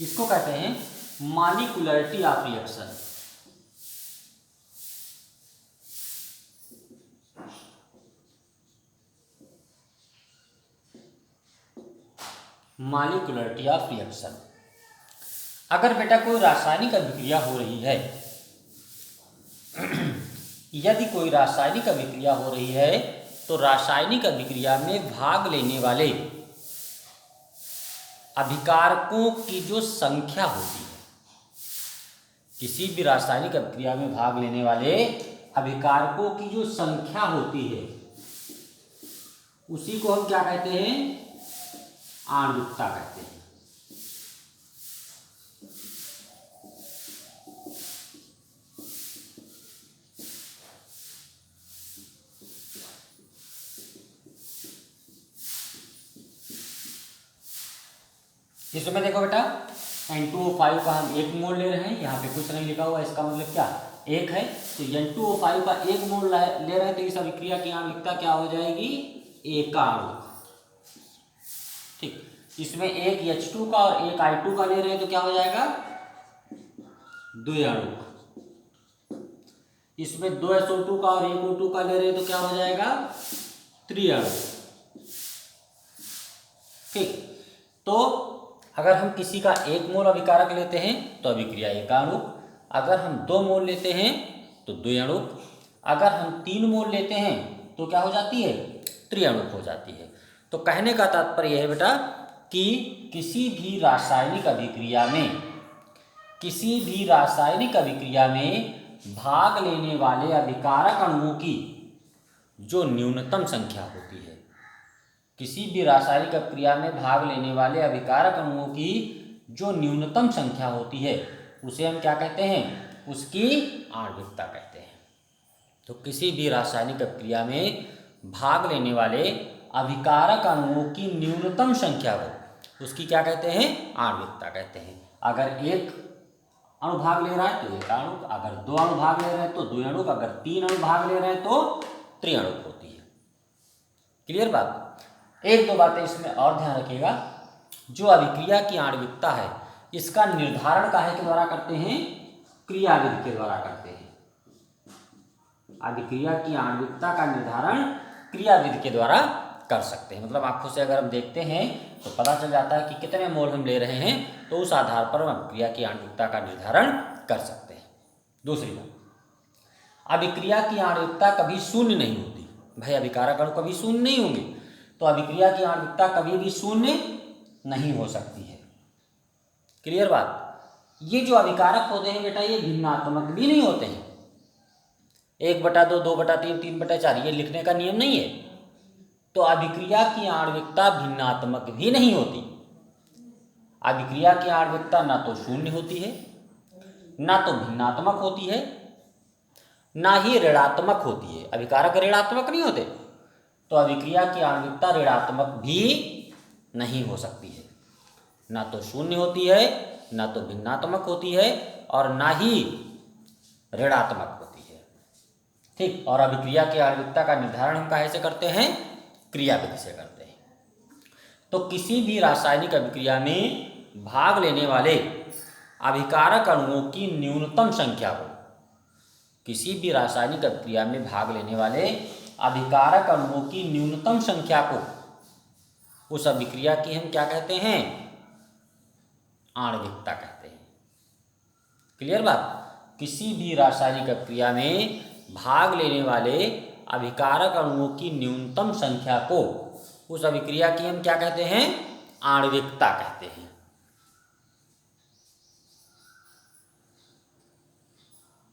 इसको कहते हैं molecularity of reaction. Molecularity of reaction. अगर बेटा कोई रासायनिक अभिक्रिया हो रही है, यदि कोई रासायनिक अभिक्रिया हो रही है तो रासायनिक अभिक्रिया में भाग लेने वाले अभिकारकों की जो संख्या होती है, किसी भी रासायनिक अभिक्रिया में भाग लेने वाले अभिकारकों की जो संख्या होती है उसी को हम क्या कहते हैं, आणविकता कहते हैं। इसमें देखो बेटा N2O5 का हम 1 मोल ले रहे हैं, यहाँ पे कुछ नहीं लिखा हुआ, इसका मतलब क्या 1 है, तो N2O5 का 1 मोल ले रहे हैं तो इस अभिक्रिया की आणविकता क्या हो जाएगी, एकाणुक। ठीक, इसमें एक H2 का और एक I2 का ले रहे हैं तो क्या हो जाएगा, द्विअणुक। इसमें 2 SO2 का और एक O2 का ले रहे हैं तो क्या हो जाएगा, त्रिअणुक। ठीक, तो अगर हम किसी का 1 मोल अभिकारक लेते हैं तो अभिक्रिया एकाणुक, अगर हम 2 मोल लेते हैं तो द्विअणुक, अगर हम 3 मोल लेते हैं तो क्या हो जाती है, त्रिअणुक हो जाती है। तो कहने का तात्पर्य यह है बेटा कि किसी भी रासायनिक अभिक्रिया में भाग लेने वाले अभिकारक अणुओं की जो न्यूनतम संख्या होती है, किसी भी रासायनिक अभिक्रिया में भाग लेने वाले अभिकारक अणुओं की जो न्यूनतम संख्या होती है उसे हम क्या कहते हैं, उसकी आणविकता कहते हैं। तो किसी भी रासायनिक अभिक्रिया में भाग लेने वाले अभिकारक अणुओं की न्यूनतम संख्या को उसकी क्या कहते हैं, आणविकता कहते हैं। अगर 1 अणु भाग ले रहा है तो एकाणुक, अगर 2 अणु भाग ले रहे हैं तो द्विअणुक, अगर 3 अणु भाग ले रहे हैं तो त्रिअणुक होती है। क्लियर बात। 1-2 बातें इसमें और ध्यान रखिएगा। जो अभिक्रिया की आणविकता है इसका निर्धारण काहे के द्वारा करते हैं, क्रियाविधि के द्वारा करते हैं। अभिक्रिया की आणविकता का निर्धारण क्रियाविधि के द्वारा कर सकते हैं। मतलब आंखों से अगर हम देखते हैं तो पता चल जाता है कि कितने मोल हम ले रहे हैं, तो उस आधार पर हम अभिक्रिया की आणविकता का निर्धारण कर सकते हैं। दूसरी बात, अभिक्रिया की आणविकता कभी शून्य नहीं होती। भाई अभिकारक अणु कभी शून्य नहीं होंगे, तो अभिक्रिया की आणविकता कभी भी शून्य नहीं हो सकती है। क्लियर बात। ये जो अभिकारक होते हैं बेटा ये भिन्नात्मक भी नहीं होते हैं। 1/2, 2/3, 3/4 ये लिखने का नियम नहीं है। तो अभिक्रिया की आणविकता भिन्नात्मक भी नहीं होती। अभिक्रिया की आणविकता ना तो शून्य होती है, ना तो भिन्नात्मक होती है, ना ही ऋणात्मक होती है। अभिकारक ऋणात्मक नहीं होते, तो अभिक्रिया की आणविकता ऋणात्मक भी नहीं हो सकती है। ना तो शून्य होती है, ना तो भिन्नात्मक होती है, और ना ही ऋणात्मक होती है। ठीक, और अभिक्रिया की आणविकता का निर्धारण हम काहे से करते हैं, क्रियाविधि से करते हैं। तो किसी भी रासायनिक अभिक्रिया में भाग लेने वाले अभिकारक अणुओं की न्यूनतम संख्या को, किसी भी रासायनिक अभिक्रिया में भाग लेने वाले अभिकारक अणुओं की न्यूनतम संख्या को उस अभिक्रिया की हम क्या कहते हैं, आणविकता कहते हैं। क्लियर बात। किसी भी रासायनिक अभिक्रिया में भाग लेने वाले अभिकारक अणुओं की न्यूनतम संख्या को उस अभिक्रिया की हम क्या कहते हैं, आणविकता कहते हैं।